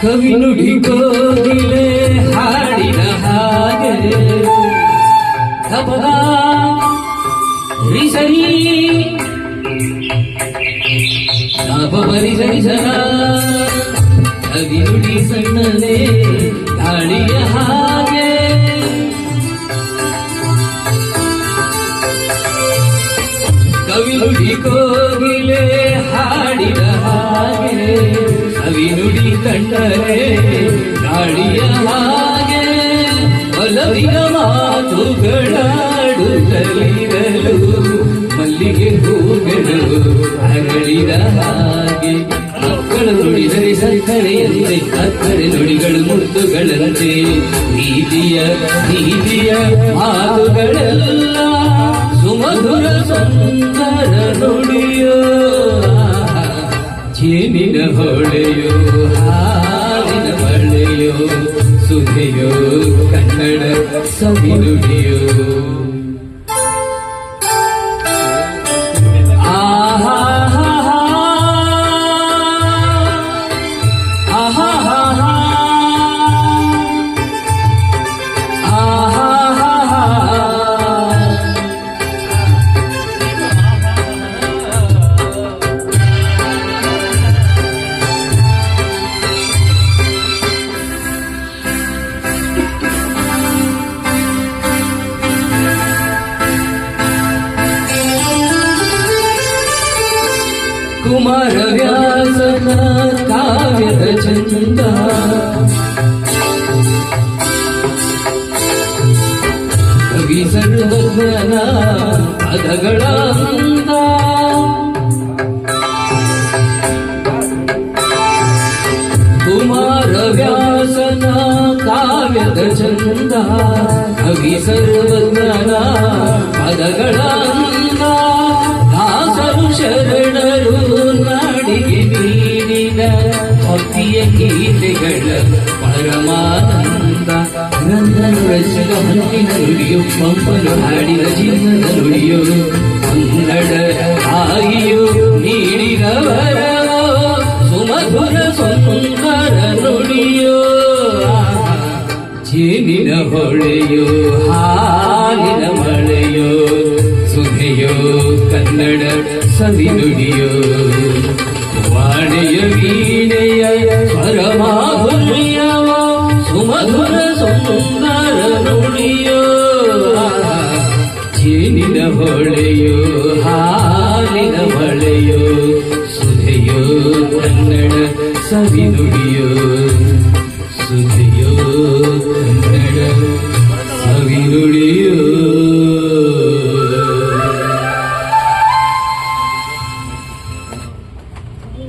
ಕವಿ ನುಡಿ ಕೋಗಿಲೆ ಹಾಡಿನ ಹಾಗೆ ಕಪದ ರಿಸರಿ ಸರಿಸರ ಕವಿ ನುಡಿ ಸಣ್ಣನೆ ಗಾಳಿಯ ಹಾಗೆ ಕವಿ ನುಡಿ ಕೋಗಿಲೆ ಹಾಡಿನ ಹಾಗೆ ಕವಿ ನುಡಿ ಕಂಡರೆ ಗಾಳಿಯ ಹಾಗೆ ಒಲವಿನ ಮಾತುಗಳಾಡುತ್ತಲಿರಲು ಮಲ್ಲಿಗೆ ಹೂಗಳು ಅರಳಿದ ಹಾಗೆ ಮಕ್ಕಳು ನುಡಿದರೆ ಸಕ್ಕರೆಯಂತೆ ಅಕ್ಕರೆ ನುಡಿಗಳು ಮುತ್ತುಗಳಂತೆ ನೀತಿಯ ಮಾತುಗಳೆಲ್ಲ ಸುಮಧುರ ಸುಂದರ ನುಡಿಯೋ ಜೇನಿನ ಹೊಳೆಯೋ ಹಾಲಿನ ಬಳೆಯೋ ಸುಧೆಯೋ ಕನ್ನಡ ಸವಿ ನುಡಿಯೋ ಕುಮಾರ ವ್ಯಾಸನ ಕಾವ್ಯದ ಚಂದ ಕವಿ ಸರ್ವಜ್ಞನ ಪದಗಳ ಅಂದ ಕುಮಾರ ವ್ಯಾಸನ ಕಾವ್ಯದ ಚಂದ ಕವಿ ಸರ್ವಜ್ಞನ ಪದಗಳ ಅಂದ ದಾಸರು ಶರಣರು ನಾಡಿಗೆ ನೀಡಿದ ಭಕ್ತಿಯ ಗೀತೆಗಳ ಪರಮಾನಂದ ಗಂಧನು ರಚಿಸಿದ ಹಂಚಿನ ನುಡಿಯು ಪಂಪನು ಹಾಡಿದ ಚಿನ್ನದ ನುಡಿಯು ಕನ್ನಡ ತಾಯಿಯು ನೀಡಿದವರ ಸುಮಧುರ ಸುಂದರ ನುಡಿಯೋ ಜೇನಿನ ಹೊಳೆಯೋ ಹಾಲಿನ ಮಳೆಯೋ ಸುಧೆಯೋ ಕನ್ನಡ ಸವಿ ನುಡಿಯೋ ವಾಣಿಯ ವೀಣೆಯ ಪರಮಾಧುರ್ಯವ ಸುಮಧುರ ಸುಂದರ ನುಡಿಯೋ ಜೇನಿನ ಹೊಳೆಯೋ ಹಾಲಿನ ಮಳೆಯೋ ಸುಧೆಯೋ ಕನ್ನಡ ಸವಿ ನುಡಿಯೋ ಸುಧೆಯೋ ಕನ್ನಡ ಸವಿ ನುಡಿಯೋ